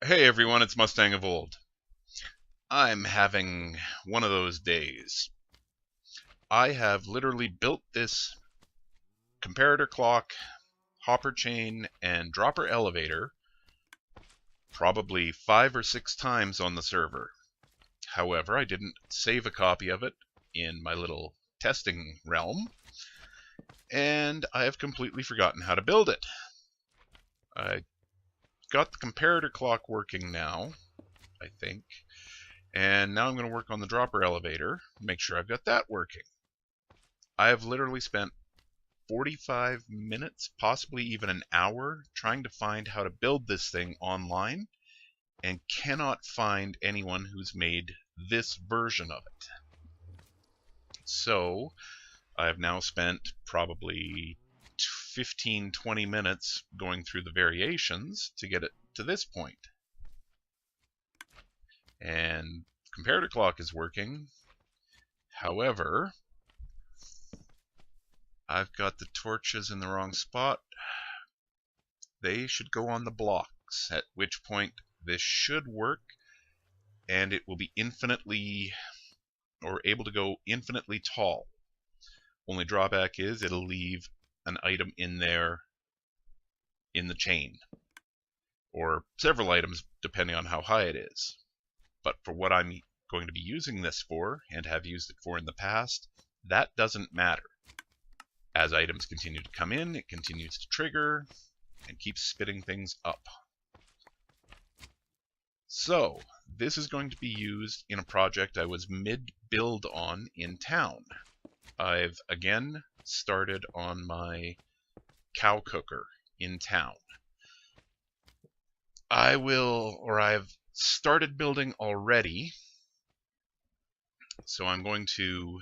Hey everyone, it's Mustangofold. I'm having one of those days. I have literally built this comparator clock, hopper chain, and dropper elevator probably 5 or 6 times on the server. However, I didn't save a copy of it in my little testing realm, and I have completely forgotten how to build it. I got the comparator clock working now, I think. And now I'm going to work on the dropper elevator, make sure I've got that working. I have literally spent 45 minutes, possibly even an hour, trying to find how to build this thing online, and cannot find anyone who's made this version of it. So I've now spent probably 15-20 minutes going through the variations to get it to this point. And comparator clock is working. However, I've got the torches in the wrong spot. They should go on the blocks, at which point this should work, and it will be infinitely, or able to go infinitely tall. Only drawback is it'll leave an item in there in the chain, or several items depending on how high it is. But for what I'm going to be using this for, and have used it for in the past, that doesn't matter. As items continue to come in, it continues to trigger and keeps spitting things up. So, this is going to be used in a project I was mid-build on in town. I've again started on my cow cooker in town. I've started building already, so I'm going to,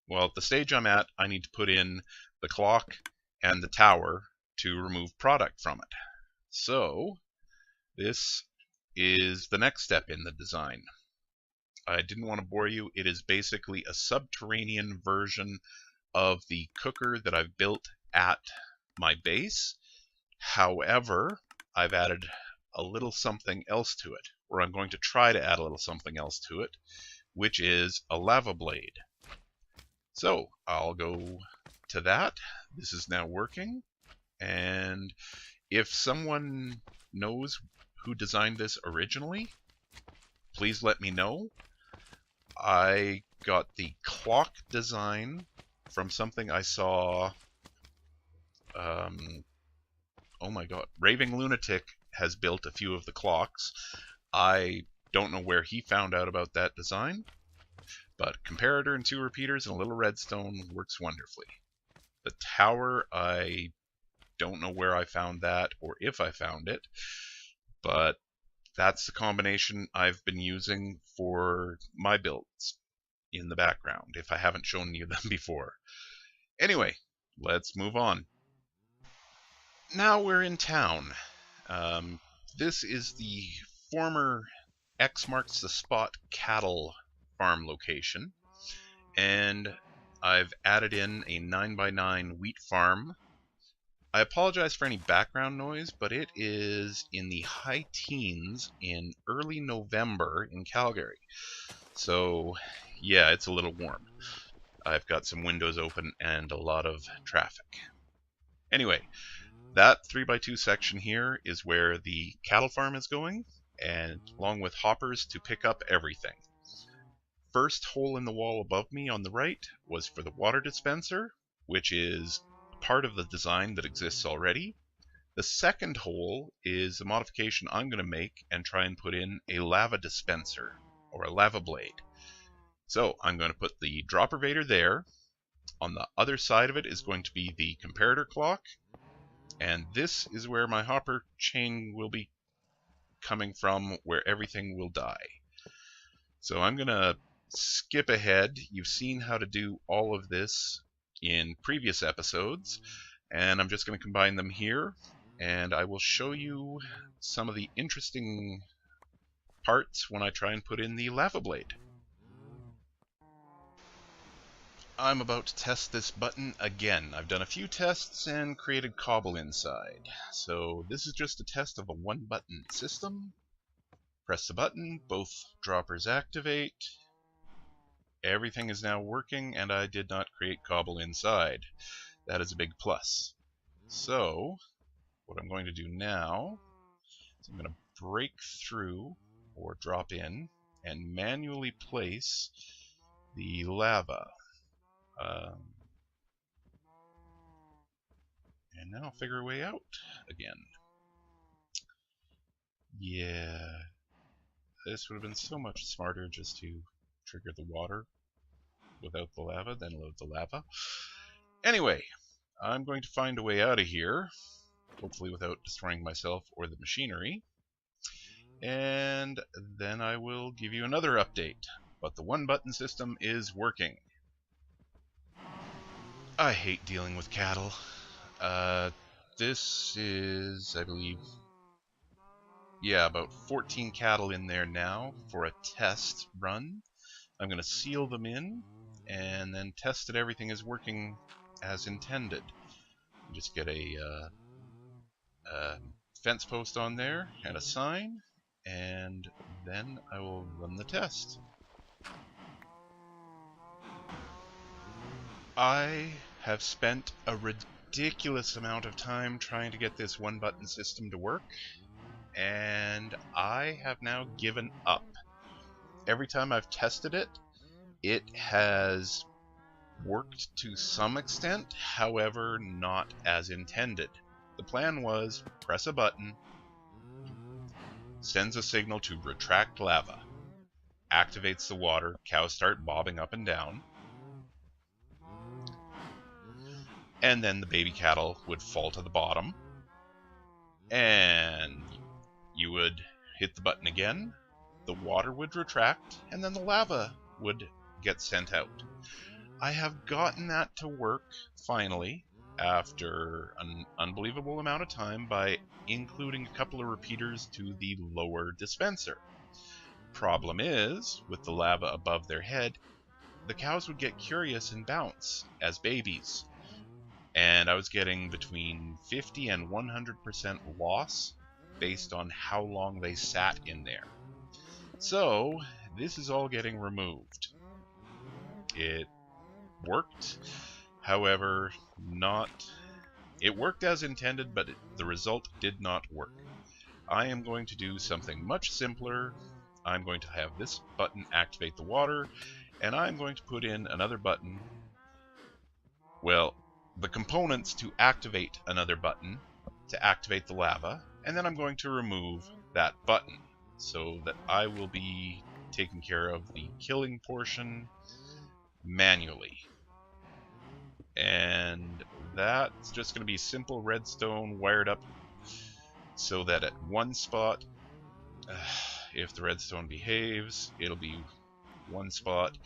well, at the stage I'm at, I need to put in the clock and the tower to remove product from it. So, this is the next step in the design. I didn't want to bore you. It is basically a subterranean version of the cooker that I've built at my base. However, I've added a little something else to it, or I'm going to try to add a little something else to it, which is a lava blade. So I'll go to that. This is now working, and if someone knows who designed this originally, please let me know. I got the clock design from something I saw. Oh my god, Raving Lunatic has built a few of the clocks. I don't know where he found out about that design, but comparator and 2 repeaters and a little redstone works wonderfully. The tower, I don't know where I found that or if I found it, but that's the combination I've been using for my builds in the background, if I haven't shown you them before. Anyway, let's move on. Now we're in town. This is the former X marks the spot cattle farm location, and I've added in a 9x9 wheat farm. I apologize for any background noise, but it is in the high teens in early November in Calgary. So, yeah, it's a little warm. I've got some windows open and a lot of traffic. Anyway, that 3x2 section here is where the cattle farm is going, and along with hoppers to pick up everything. First hole in the wall above me on the right was for the water dispenser, which is part of the design that exists already. The second hole is a modification I'm going to make and try and put in a lava dispenser, or a lava blade. So I'm going to put the dropper vader there. On the other side of it is going to be the comparator clock, and this is where my hopper chain will be coming from, where everything will die. So I'm going to skip ahead. You've seen how to do all of this in previous episodes, and I'm just going to combine them here, and I will show you some of the interesting parts when I try and put in the lava blade. I'm about to test this button again. I've done a few tests and created cobble inside. So this is just a test of a 1-button system. Press the button, both droppers activate. Everything is now working, and I did not create cobble inside. That is a big plus. So, what I'm going to do now is I'm going to break through, or drop in, and manually place the lava. And then I'll figure a way out again. Yeah, this would have been so much smarter just to trigger the water without the lava, then load the lava. Anyway, I'm going to find a way out of here, hopefully without destroying myself or the machinery. And then I will give you another update. But the one-button system is working. I hate dealing with cattle. This is, I believe, yeah, about 14 cattle in there now for a test run. I'm going to seal them in and then test that everything is working as intended. Just get a fence post on there and a sign, and then I will run the test. I have spent a ridiculous amount of time trying to get this one-button system to work, and I have now given up. Every time I've tested it, it has worked to some extent, however, not as intended. The plan was press a button, sends a signal to retract lava, activates the water, cows start bobbing up and down, and then the baby cattle would fall to the bottom, and you would hit the button again, the water would retract, and then the lava would get sent out. I have gotten that to work, finally, after an unbelievable amount of time by including a couple of repeaters to the lower dispenser. Problem is, with the lava above their head, the cows would get curious and bounce as babies. And I was getting between 50 and 100% loss based on how long they sat in there. So, this is all getting removed. It worked, however, it worked as intended, but the result did not work. I am going to do something much simpler. I'm going to have this button activate the water, and I'm going to put in another button, well, the components to activate another button to activate the lava, and then I'm going to remove that button so that I will be taking care of the killing portion manually. And that's just going to be simple redstone wired up so that at one spot, if the redstone behaves, it'll be one spot,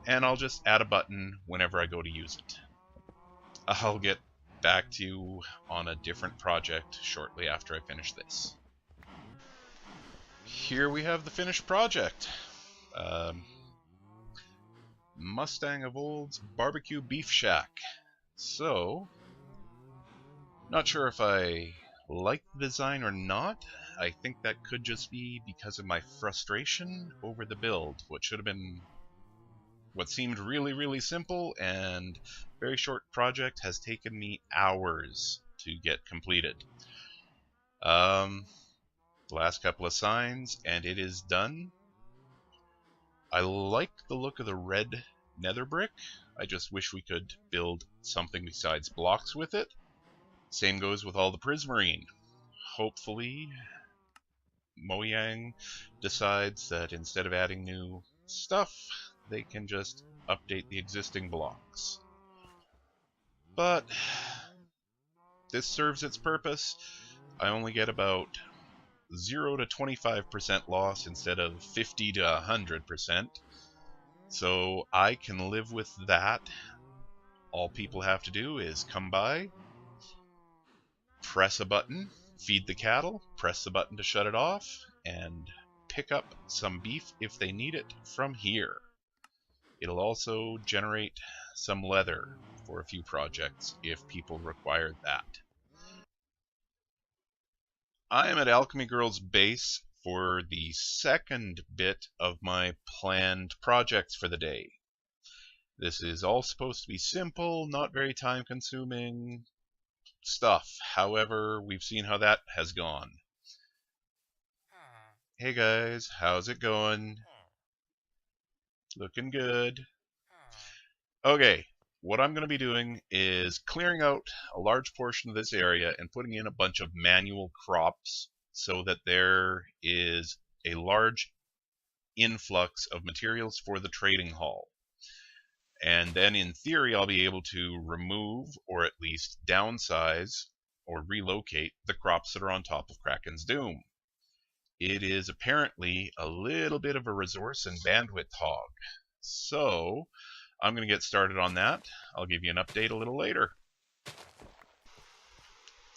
and I'll just add a button whenever I go to use it. I'll get back to you on a different project shortly after I finish this. Here we have the finished project. Mustangofold's Barbecue Beef Shack. So, not sure if I like the design or not. I think that could just be because of my frustration over the build. What seemed really, really simple and very short project has taken me hours to get completed. The last couple of signs, and it is done. I like the look of the red nether brick. I just wish we could build something besides blocks with it. Same goes with all the prismarine. Hopefully, Mojang decides that instead of adding new stuff, they can just update the existing blocks. But this serves its purpose. I only get about 0 to 25% loss instead of 50 to 100%. So I can live with that. All people have to do is come by, press a button, feed the cattle, press the button to shut it off, and pick up some beef if they need it from here. It'll also generate some leather for a few projects if people require that. I am at Alchemygirl's base for the second bit of my planned projects for the day. This is all supposed to be simple, not very time-consuming stuff. However, we've seen how that has gone. Hey guys, how's it going? Looking good. Okay, what I'm going to be doing is clearing out a large portion of this area and putting in a bunch of manual crops so that there is a large influx of materials for the trading hall. And then in theory I'll be able to remove or at least downsize or relocate the crops that are on top of Kraken's Doom. It is apparently a little bit of a resource and bandwidth hog. So I'm going to get started on that. I'll give you an update a little later.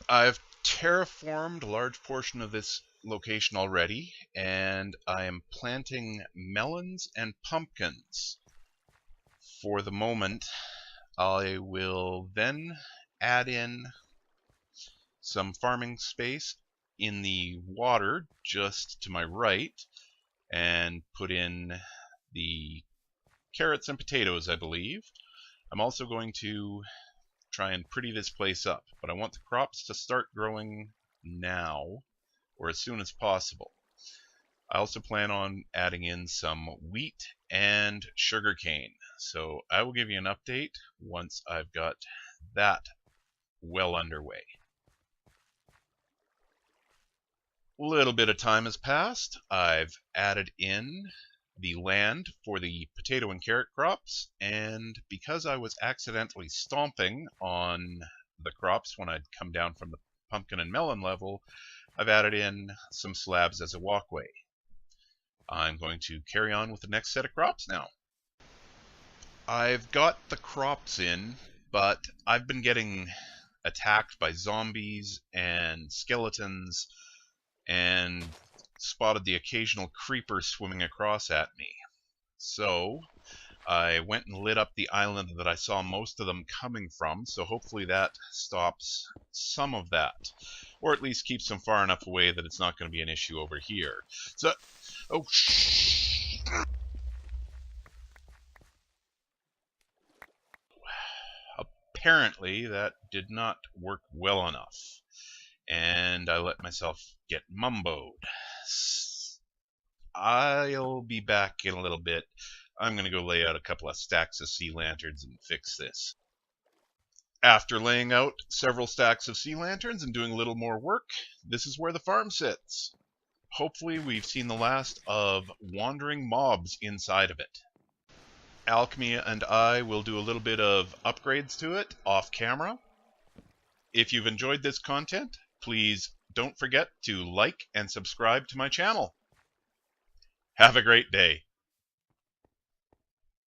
I've terraformed a large portion of this location already, and I am planting melons and pumpkins. For the moment, I will then add in some farming space in the water just to my right and put in the carrots and potatoes, I believe. I'm also going to try and pretty this place up, but I want the crops to start growing now or as soon as possible. I also plan on adding in some wheat and sugarcane, so I will give you an update once I've got that well underway. A little bit of time has passed. I've added in the land for the potato and carrot crops, and because I was accidentally stomping on the crops when I'd come down from the pumpkin and melon level, I've added in some slabs as a walkway. I'm going to carry on with the next set of crops now. I've got the crops in, but I've been getting attacked by zombies and skeletons and spotted the occasional creeper swimming across at me. So I went and lit up the island that I saw most of them coming from, so hopefully that stops some of that, or at least keeps them far enough away that it's not going to be an issue over here. So, oh shh. Apparently that did not work well enough, and I let myself get mumboed. I'll be back in a little bit. I'm going to go lay out a couple of stacks of sea lanterns and fix this. After laying out several stacks of sea lanterns and doing a little more work, this is where the farm sits. Hopefully we've seen the last of wandering mobs inside of it. Alchemy and I will do a little bit of upgrades to it off camera. If you've enjoyed this content, please don't forget to like and subscribe to my channel. Have a great day.